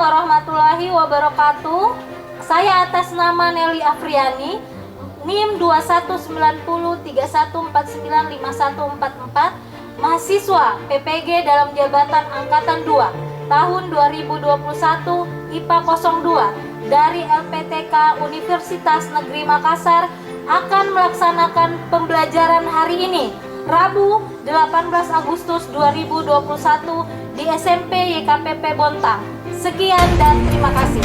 warahmatullahi wabarakatuh. Saya atas nama Nelly Afriani, NIM 219031495144, mahasiswa PPG dalam jabatan Angkatan 2 tahun 2021 IPA 02 dari LPTK Universitas Negeri Makassar akan melaksanakan pembelajaran hari ini, Rabu 18 Agustus 2021 di SMP YKPP Bontang. Sekian dan terima kasih.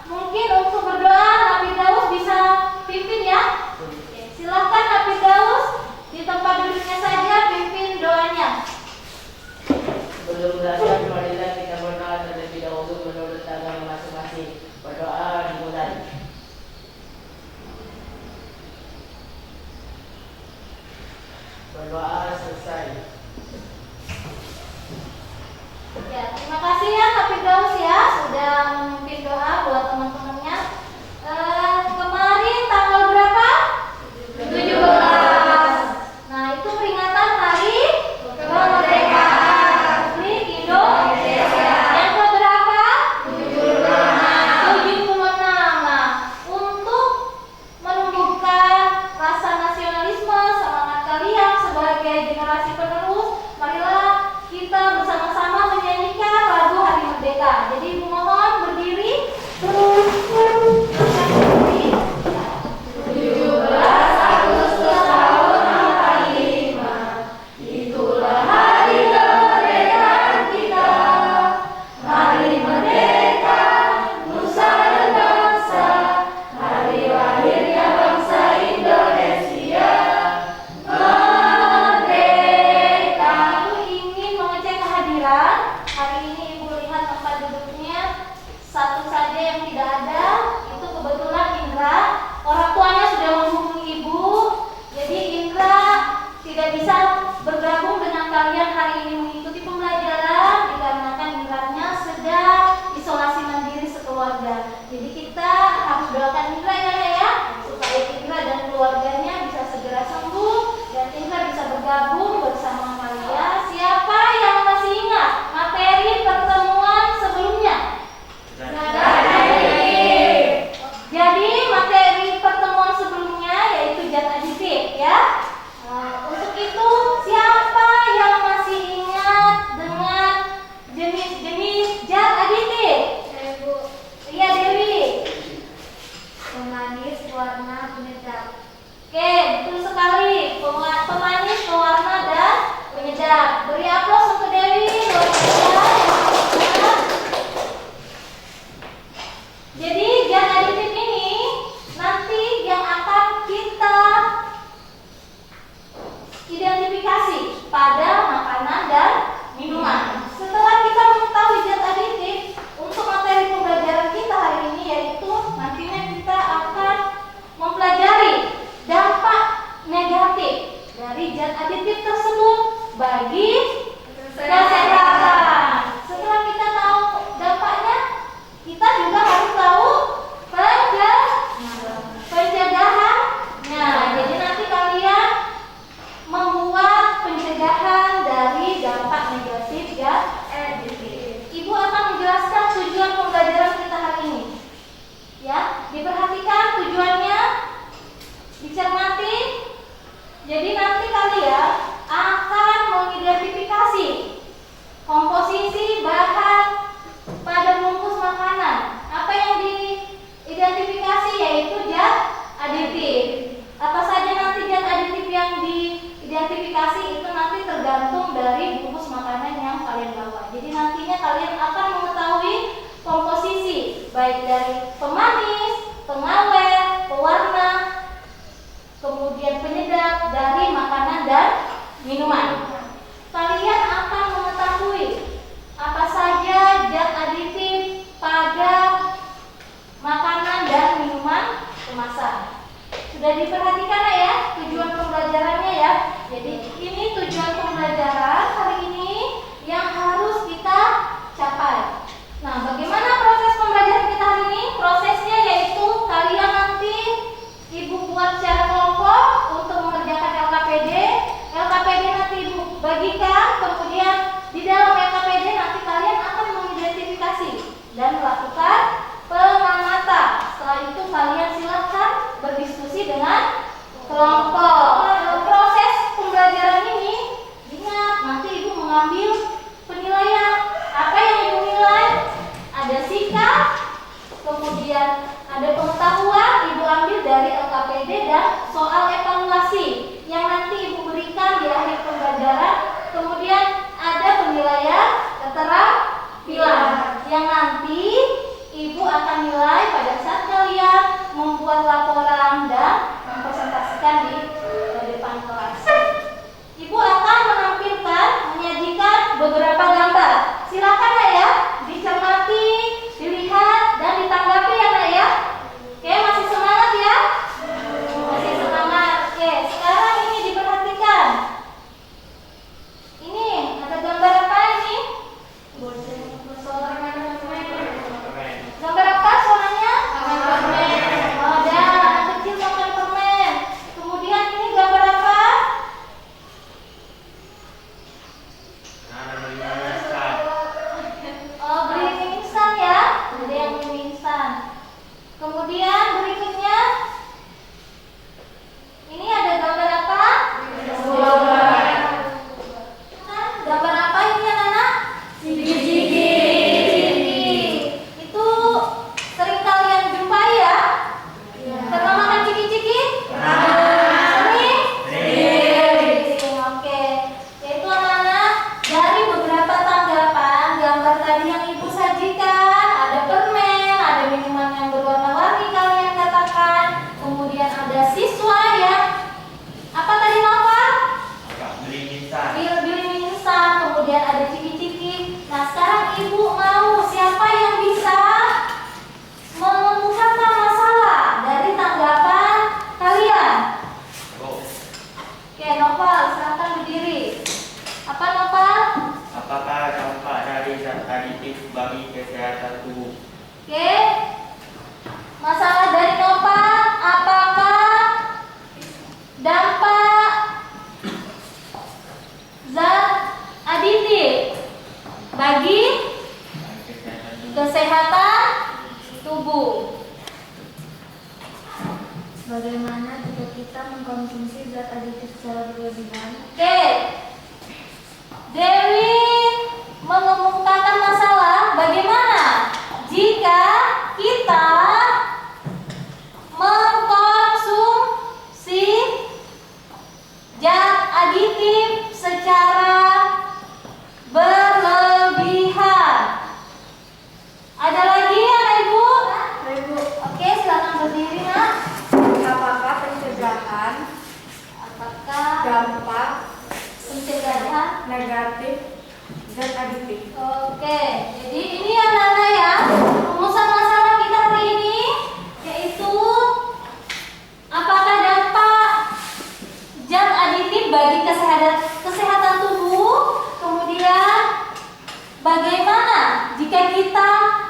Mungkin untuk berdoa Nabi Daus bisa pimpin ya. Silahkan Nabi Daus di tempat duduknya saja pimpin doanya. Sebelum belajar, marilah kita berdoa terlebih dahulu menurut agama masing-masing. Berdoa dimulai. Berdoa selesai. Ya, terima kasih ya Nabi Daus ya sudah memimpin doa buat teman-temannya. Kemarin tanggal berapa? 17. Nah, itu peringatan Hari Kemerdekaan Republik Indonesia. Yang keberapa? 76. Nah, untuk menumbuhkan rasa nasionalisme semangat kalian sebagai generasi penerus, marilah kita bersama-sama menyanyikan lagu Hari Merdeka. Jadi mohon berdiri. 17 Agustus tahun 45, itulah hari kemerdekaan kita. Hari merdeka, nusa dan bangsa, hari lahirnya bangsa Indonesia. Merdeka. Aku ingin mengecek kehadiran. Hari ini Ibu lihat tempat duduknya satu saja yang tidak ada. Itu kebetulan Indra. Orang tuanya sudah menghubungi Ibu. Jadi Indra tidak bisa bergabung dengan kalian hari ini mengikuti pembelajaran dikarenakan Indranya sedang isolasi mandiri sekeluarga. Jadi kita harus doakan Indra ya, supaya Indra dan keluarganya bisa segera sembuh dan Indra bisa bergabung bersama kalian. Siapa yang masih ingat materi pertemuan sebelumnya? Jadi materi pertemuan sebelumnya yaitu zat aditif ya. Untuk itu siapa yang masih ingat dengan jenis-jenis zat aditif? Iya Dewi. Pemanis, pewarna, penyedap. Oke, betul sekali. Pemanis, pewarna dan penyedap. Beri aplaus untuk Dewi luar biasa. Jadi nanti kalian akan mengidentifikasi komposisi bahan pada bungkus makanan. Apa yang diidentifikasi yaitu zat aditif. Apa saja nanti zat aditif yang diidentifikasi itu nanti tergantung dari bungkus makanan yang kalian bawa. Jadi nantinya kalian akan mengetahui komposisi baik dari pemanis, pengawet, pewarna, kemudian penyedap dari makanan dan minuman. Kalian akan mengetahui apa saja zat aditif pada makanan dan minuman kemasan. Sudah diperhatikan ya tujuan pembelajarannya ya. Jadi ini tujuan pembelajaran hari ini yang harus kita capai. Nah, bagaimana proses pembelajaran kita hari ini? Prosesnya yaitu kalian nanti ibu buat secara kelompok untuk mengerjakan LKPD. LKPD nanti ibu bagikan, kemudian di dalam LKPD nanti kalian akan mengidentifikasi dan melakukan pengamatan. Setelah itu kalian silakan berdiskusi dengan kelompok. Proses pembelajaran ini ingat nanti ibu mengambil penilaian. Apa yang ibu nilai? Ada sikap, kemudian ada pengetahuan ibu ambil dari LKPD dan soal evaluasi yang nanti ibu berikan di akhir pembelajaran. Kemudian ada penilaian keterampilan yang nanti ibu akan nilai pada saat kalian membuat laporan dan mempresentasikan di depan kelas. Ibu akan menampilkan, menyajikan beberapa gambar. Silakan ya, dicermati, dilihat dan ditanggapi ya nak ya. Oke, masih semangat ya? Masih semangat. Oke, sekarang ini diperhatikan. Ini ada gambar apa ini? Gambar apa suaranya? Permen. Oh, ada anak kecil makan permen. Kemudian ini gambar apa? Oh, beli mie instan ya. Ada yang beli mie instan. Kemudian berikutnya ini ada gambar apa? Gambar apa ini anak-anak? Ciki-ciki. Itu sering kalian jumpai ya? Pernah makan ciki-ciki? Sering? Sering. Oke. Yaitu anak-anak dari beberapa tanggapan gambar tadi yang ibu sajikan, ada permen, ada minuman yang berwarna-warni kalian katakan, kemudian ada siswa yang apa tadi Nova? Beli mie instan, kemudian ada ciki-ciki. Nah sekarang ibu mau siapa yang bisa mengungkapkan masalah dari tanggapan kalian? Oke, Noval, silakan berdiri. Apa Noval? Apakah dampak dari zat aditif bagi kesehatan tubuh? Oke. Masalah dari Noval, apakah dampak zat aditif bagi kesehatan tubuh? Bagaimana jika kita mengkonsumsi zat aditif secara berlebihan? Oke. Dewi mengemukakan masalah bagaimana jika kita mengkonsumsi zat aditif secara berlebihan. Ada lagi anak ibu? Oke, silakan berdiri nak. Apakah pencegahan dampak Pencegahan negatif zat aditif? Oke, jadi ini anak-anak ya, rumusan masalah kita hari ini yaitu apakah dampak zat aditif bagi kesehatan tubuh, kemudian bagaimana jika kita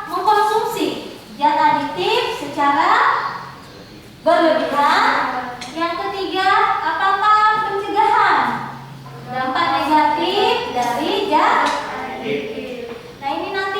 mengkonsumsi zat aditif secara berlebihan. Yang ketiga, apakah pencegahan dampak negatif dari zat aditif? Nah ini nanti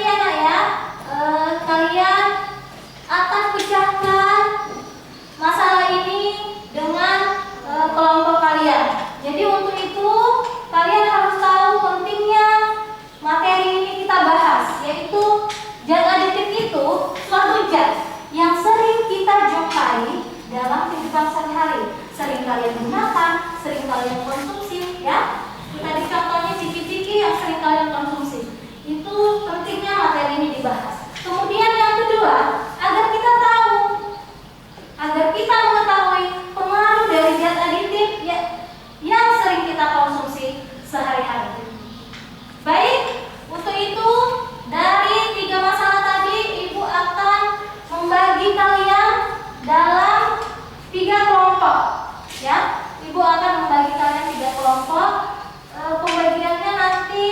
kalian konsumsi ya. Tadi contohnya ciki-ciki yang sering kalian konsumsi. Itu pentingnya materi ini dibahas. Kemudian yang kedua, agar kita mengetahui pengaruh dari zat aditif yang sering kita konsumsi sehari-hari. Baik, untuk itu dari 3 masalah tadi Ibu akan membagi kalian dalam 3 kelompok ya. Ibu akan membagi kalian 3 kelompok. Pembagiannya nanti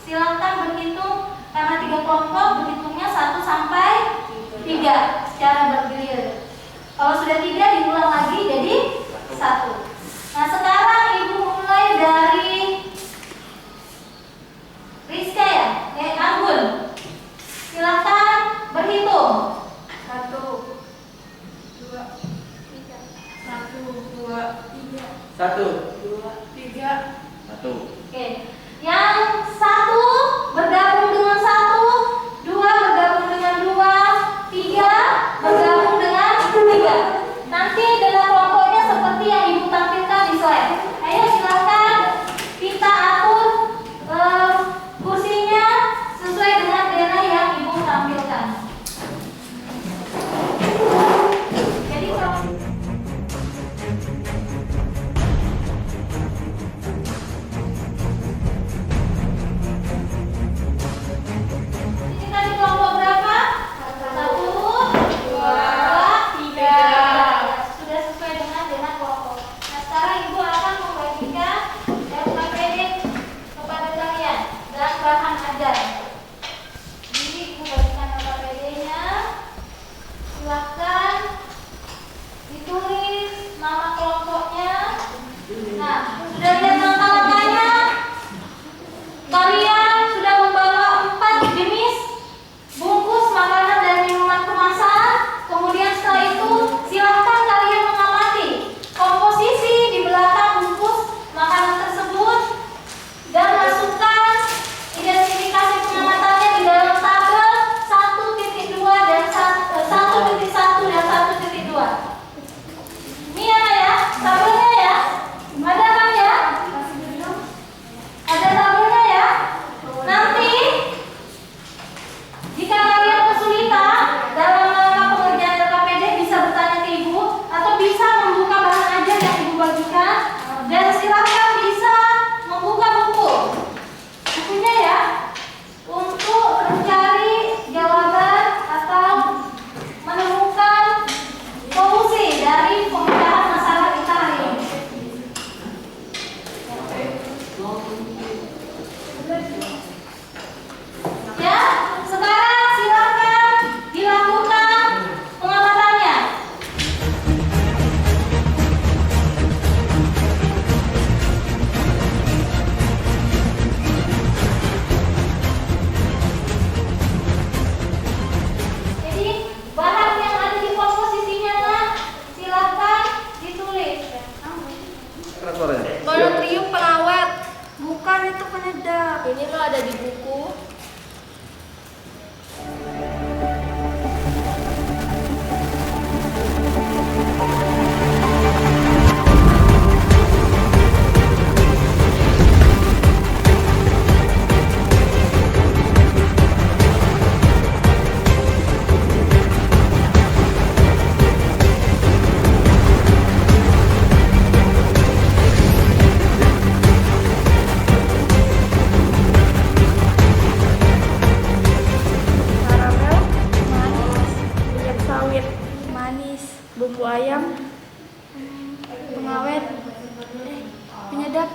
silakan berhitung, karena 3 kelompok berhitungnya 1 sampai 3 secara bergilir. Kalau sudah 3 diulang lagi jadi 1. Nah, sekarang Ibu mulai dari Rizka ya, Anggun. Silakan berhitung. 1, 2, 3. 1, 2, 3. 1, 2, 3. 1. Oke. Yang 1 bergabung dengan 1, 2 bergabung dengan 2, 3 bergabung dengan 3. Nanti dalam kelompoknya seperti yang Ibu tampilkan di slide. Ayo silakan kita atur kursinya sesuai dengan dana yang Ibu tampilkan. Jadi kita di kelompok berapa? 1, 2, 3. Sudah sesuai dengan dana kelompok. Nah, sekarang Ibu akan membagikan LKPD kepada kalian dan bahan ajar. Jadi Ibu bagikan LKPD-nya. Silakan ditulis nama kelompoknya. Nah, sudah lihat langkah-langkahnya? Kalian sudah membawa 4 jenis bungkus makanan dan minuman kemasan. Kemudian setelah itu silahkan kalian mengamati komposisi di belakang bungkus makanan tersebut dan masukkan identifikasi pengamatannya di dalam tabel 1.2 dan 1.1 dan 1.2. Ini ya, tabelnya ya. Ada kan ya? Ada tabelnya ya. Nanti jika kalian kesulitan dalam melakukan pengerjaan LKPD bisa bertanya ke Ibu atau bisa membuka bahan ajar yang Ibu bagikan, dan silakan bisa membuka bukunya ya untuk mencari jawaban atau menemukan solusi dari pemecahan masalah kita hari ini. Ya, sekarang silakan dilakukan pengamatannya. Jadi bahan yang ada di komposisinya silakan ditulis. Monotrium pengawet. Bukan, itu penyedap. Ini lo ada di buku. Karamel, manis. Minyak sawit, manis. Bumbu ayam, pengawet. Penyedap.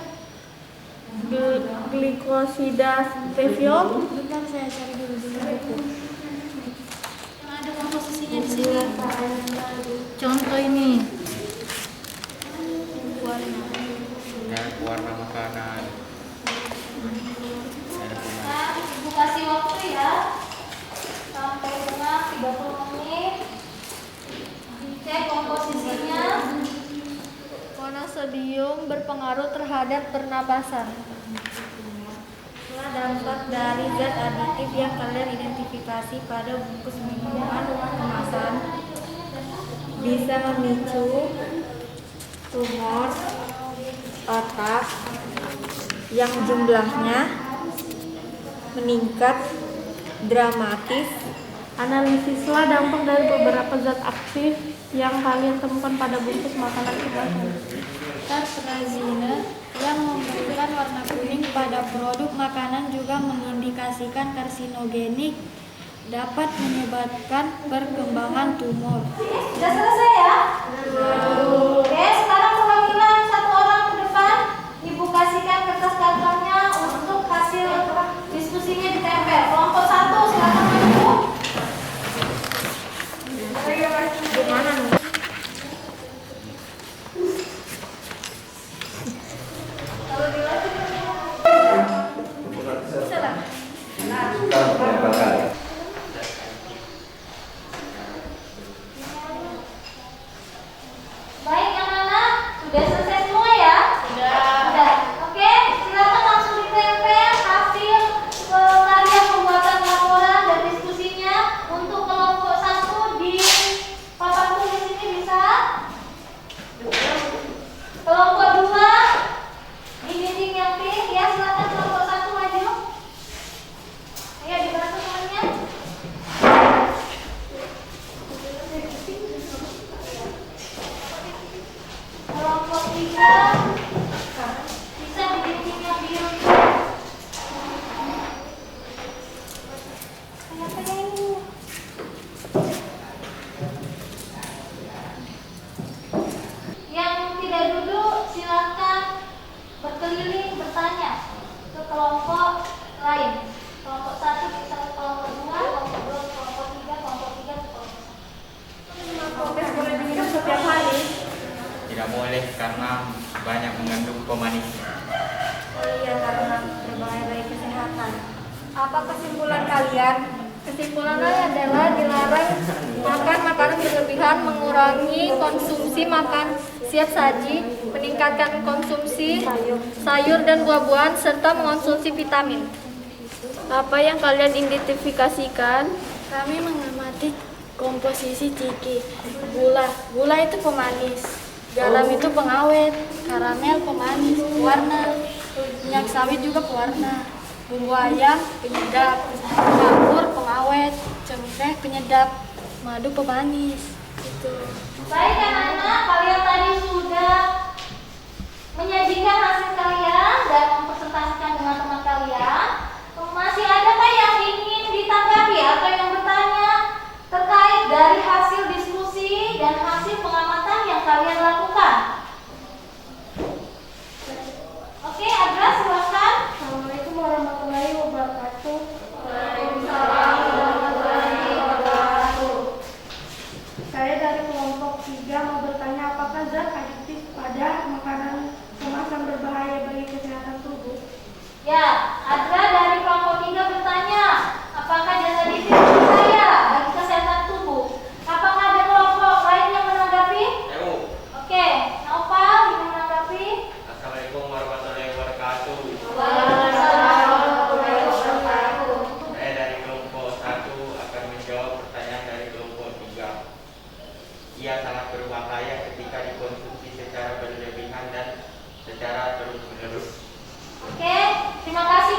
Glikosida stevia. Bentar, saya cari dulu di buku. Yang ada komposisinya di sini. Contoh ini. Dan warna makanan. Nah, Ibu kasih waktu ya sampai dengan 30 menit. Dicek komposisinya. Monosodium berpengaruh terhadap pernapasan. Itulah dampak dari zat aditif yang kalian identifikasi pada bungkus minuman kemasan. Bisa memicu tumor, otak yang jumlahnya meningkat dramatis. Analisislah dampak dari beberapa zat aktif yang kalian temukan pada bungkus makanan kemasan. Tartrazine yang memberikan warna kuning pada produk makanan juga mengindikasikan karsinogenik, dapat menyebabkan perkembangan tumor. Sudah selesai ya? Oke, sekarang perwakilan satu orang ke depan. Ibu kasihkan kertas kartonnya untuk hasil diskusinya ditempel. Kelompok 1 silakan maju. Gimana nih? Kalau dilanjut baik, anak-anak sudah selesai semua ya? Sudah. Oke, silakan langsung ditempel hasil karya pembuatan laporan dan diskusinya untuk kelompok 1 di papan tulis ini bisa. Kelompok 2 di dinding yang pink ya, silakan kelompok 1 maju. Ayo dibantu temannya. Kelompok 3 bisa di dinding yang biru. Kayak ini. Yang tidak duduk silakan berkeliling bertanya ke kelompok lain. Kelompok 1 bisa ke kelompok 2, kelompok 2 ke kelompok 3, kelompok 3 ke kelompok 1. Oke, boleh diminum setiap hari. Tidak boleh karena banyak mengandung pemanis. Oh iya, karena berbahaya bagi kesehatan. Apa kesimpulan kalian? Kesimpulannya adalah dilarang makan makanan berlebihan, mengurangi konsumsi makan siap saji, meningkatkan konsumsi sayur dan buah-buahan, serta mengonsumsi vitamin. Apa yang kalian identifikasikan? Kami mengamati komposisi ciki. Gula itu pemanis, garam itu pengawet, karamel pemanis, pewarna, minyak sawit juga pewarna, bumbu ayam penyedap, kapur pengawet, cengkeh penyedap, madu pemanis. Gitu. Baik anak-anak, kalian tadi sudah menyajikan hasil kalian dan mempresentasikan dengan teman kalian. Masih adakah yang ingin ditanggapi atau yang bertanya terkait dari hasil diskusi dan hasil pengamatan yang kalian lakukan? Oke, Adra silakan. Assalamualaikum warahmatullahi wabarakatuh. Waalaikumsalam warahmatullahi wabarakatuh. Saya dari kelompok 3 mau bertanya apakah zat adiktif pada makanan kemasan berbahaya bagi kesehatan tubuh? Ya, Adra dari kelompok 3 bertanya, apakah zat adiktif berbahaya bagi kesehatan tubuh? Apakah ada kelompok lain yang menanggapi? Oke, Naufal ingin menanggapi? Assalamualaikum warahmatullahi wabarakatuh. Waalaikumsalam warahmatullahi wabarakatuh. Saya dari kelompok 1 akan menjawab pertanyaan dari kelompok 3. Ia sangat berbahaya ketika dikonsumsi secara berlebihan dan secara terus-menerus. Oke, terima kasih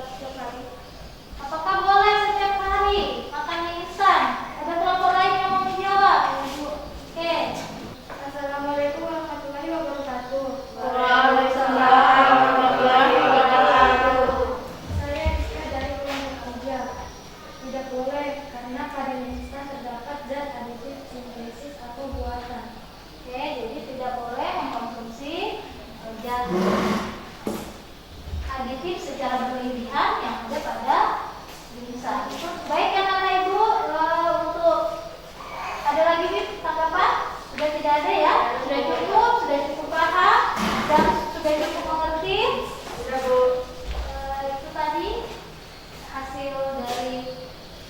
setiap hari? Apakah boleh setiap hari makan mie instan? Ada kelompok lain yang mau menjawab? Ibu. Oke. Assalamualaikum warahmatullahi wabarakatuh. Waalaikumsalam warahmatullahi wabarakatuh. Saya Rizka dari kelompok 3. Tidak boleh karena pada mie instan terdapat zat aditif sintesis atau buatan. Oke, jadi tidak boleh mengkonsumsi zat aditif secara berlebihan yang ada pada mie instan. Baik anak-anak ibu, untuk ada lagi nih tanggapan? Sudah tidak ada ya? Sudah cukup paham dan sudah cukup mengerti. Sudah, Bu. Itu tadi hasil dari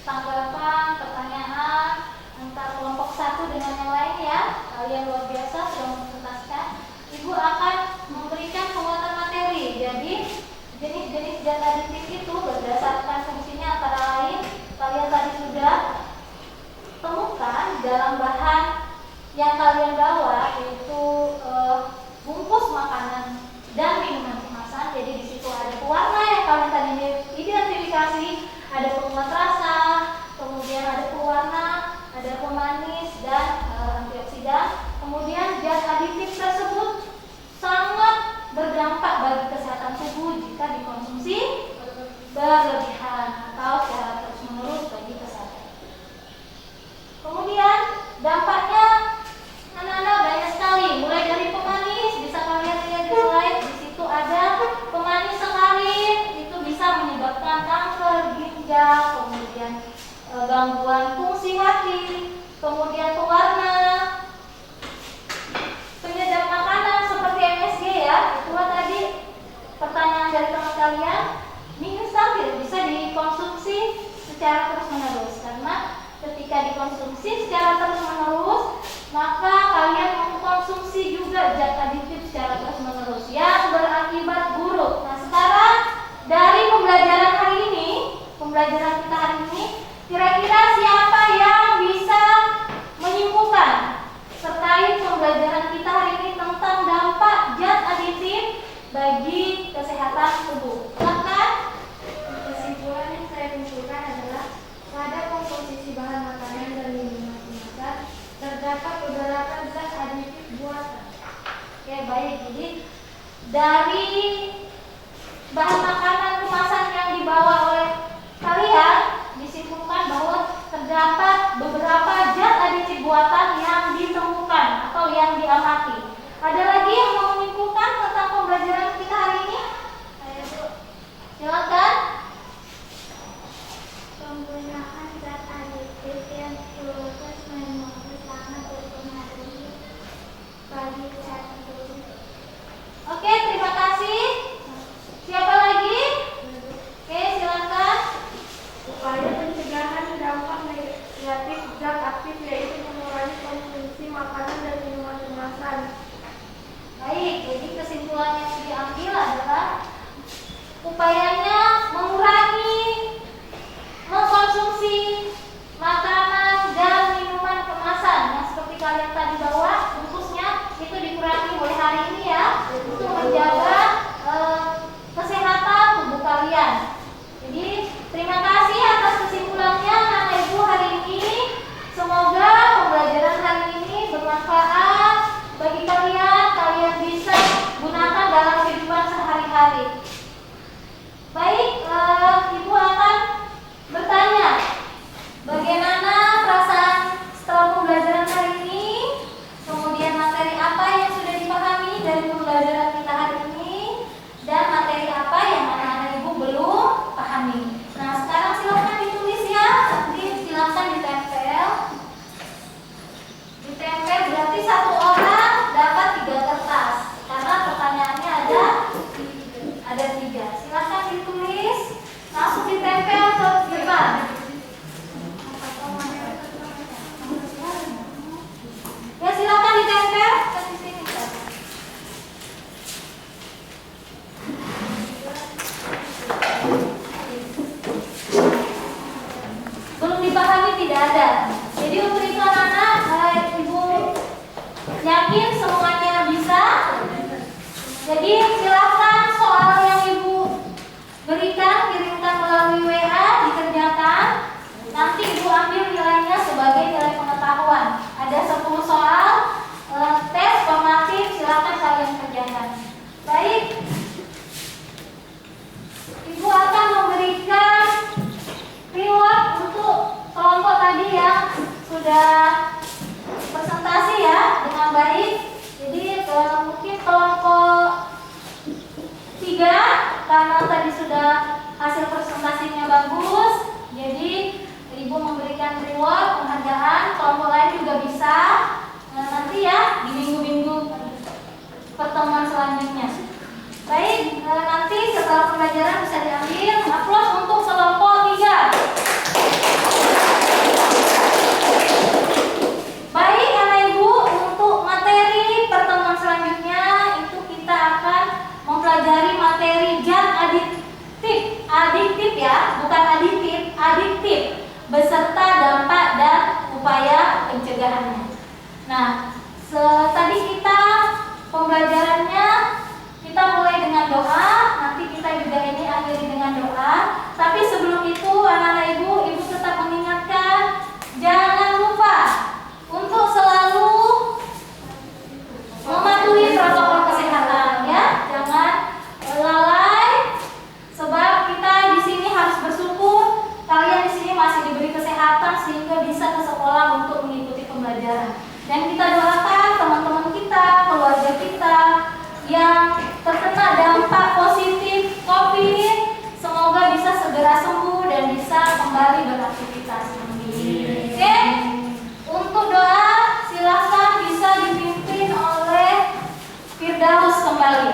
tanggapan pertanyaan antara kelompok 1 dengan yang lain ya. Kalian luar biasa sudah menuntaskan. Ibu akan memberikan penguatan materi. Jadi jenis-jenis zat aditif itu berdasarkan fungsinya antara lain kalian tadi sudah temukan dalam bahan yang kalian bawa, yaitu bungkus makanan dan minuman kemasan. Jadi di situ ada pewarna yang kalian tadi identifikasi, ada penguat rasa, kemudian ada pewarna, ada pemanis dan antioksidan. Kemudian zat aditif tersebut sangat berdampak bagi kesehatan tubuh jika dikonsumsi berlebihan atau secara terus-menerus bagi kesehatan. Kemudian dampaknya anak-anak banyak sekali, mulai dari pemanis, bisa kalian lihat di slide, di situ ada pemanis sakarin, itu bisa menyebabkan kanker ginjal, kemudian gangguan fungsi hati, kemudian pewarna, penyedap makanan seperti MSG ya. Itulah tadi pertanyaan dari teman kalian. Mie instan tidak bisa dikonsumsi secara terus-menerus karena ketika dikonsumsi secara terus-menerus, maka kalian mengkonsumsi juga zat aditif secara terus-menerus yang berakibat buruk. Nah, sekarang dari pembelajaran hari ini, pembelajaran kita hari ini, kira-kira siapa yang bisa menyimpulkan terkait pembelajaran kita hari ini tentang dampak zat aditif bagi kesehatan tubuh? Silakan. Kesimpulan yang saya kumpulkan adalah pada komposisi bahan makanan dan minuman kemasan terdapat beberapa zat aditif buatan. Oke, baik. Jadi dari bahan makanan kemasan yang dibawa oleh kalian disimpulkan bahwa terdapat beberapa zat aditif buatan yang ditemukan atau yang diamati. Ada lagi yang mau menyimpulkan tentang pembelajaran kita hari ini? Ayo, Bu. Silakan. Penggunaan zat aditif yang terus menerus sangat berpengaruh bagi kesehatan tubuh. Oke, terima kasih. Siapa lagi? Oke, silakan. Upaya pencegahan dampak negatif zat aktif yaitu mengurangi konsumsi makanan dan minuman kemasan. Baik, jadi kesimpulan yang diambil adalah upayanya mengurangi mengkonsumsi makanan dan minuman kemasan yang seperti kalian tadi bawa bungkusnya itu dikurangi mulai hari ini ya, untuk menjaga kesehatan tubuh kalian. Jadi terima kasih atas kesimpulannya anak ibu hari ini. Semoga pembelajaran hari ini bermanfaat bagi kalian. Kalian bisa gunakan dalam kehidupan sehari-hari. Baik, ibu akan bertanya, bagaimana perasaan setelah pembelajaran hari ini? Kemudian materi apa yang sudah dipahami dari pembelajaran kita hari ini? Dan materi apa yang anak-anak ibu belum pahami? Nah, sekarang silakan ditulis ya. Nanti silakan ditempel. Ditempel berarti satu orang dapat 3 kertas. Karena pertanyaannya ada 3. Silakan ditulis. Langsung ditempel ke depan. Ya, silakan ditempel ke sini. Belum dipahami tidak ada. Jadi untuk itu anak-anak, ibu yakin semuanya bisa. Jadi silakan soal yang ibu berikan sudah presentasi ya dengan baik. Jadi mungkin kelompok 3 karena tadi sudah hasil presentasinya bagus, jadi Ibu memberikan reward penghargaan. Kelompok lain juga bisa nanti ya di minggu-minggu pertemuan selanjutnya. Baik, nanti setelah pembelajaran bisa diambil. Aplaus untuk kelompok 3. Baik anak ibu, untuk materi pertemuan selanjutnya itu kita akan mempelajari materi zat adiktif ya, bukan aditif, adiktif, beserta dampak dan upaya pencegahannya. Nah, tadi kita pembelajarannya kita mulai dengan doa, nanti kita juga ini akhiri dengan doa. Tapi sebelum itu anak-anak ibu tetap mengingatkan jangan lupa untuk selalu mematuhi protokol kesehatan ya, jangan lalai. Sebab kita di sini harus bersyukur kalian di sini masih diberi kesehatan sehingga bisa ke sekolah untuk mengikuti pembelajaran. Dan kita doakan teman-teman kita, keluarga kita yang terkena dampak positif COVID, semoga bisa segera sembuh dan bisa kembali beraktivitas. Oke? Untuk doa silakan bisa dipimpin oleh Firdaus kembali.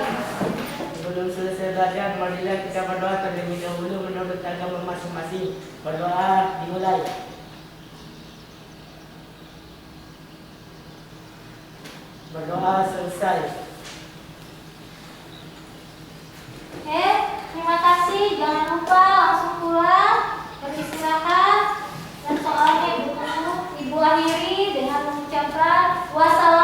Sebelum selesai belajar, marilah kita berdoa terlebih dahulu menurut agama masing-masing. Berdoa dimulai. Berdoa selesai. Oke, terima kasih. Jangan lupa langsung pulang, beristirahat. Dan soalnya ibu akhiri dengan mengucapkan wassalam.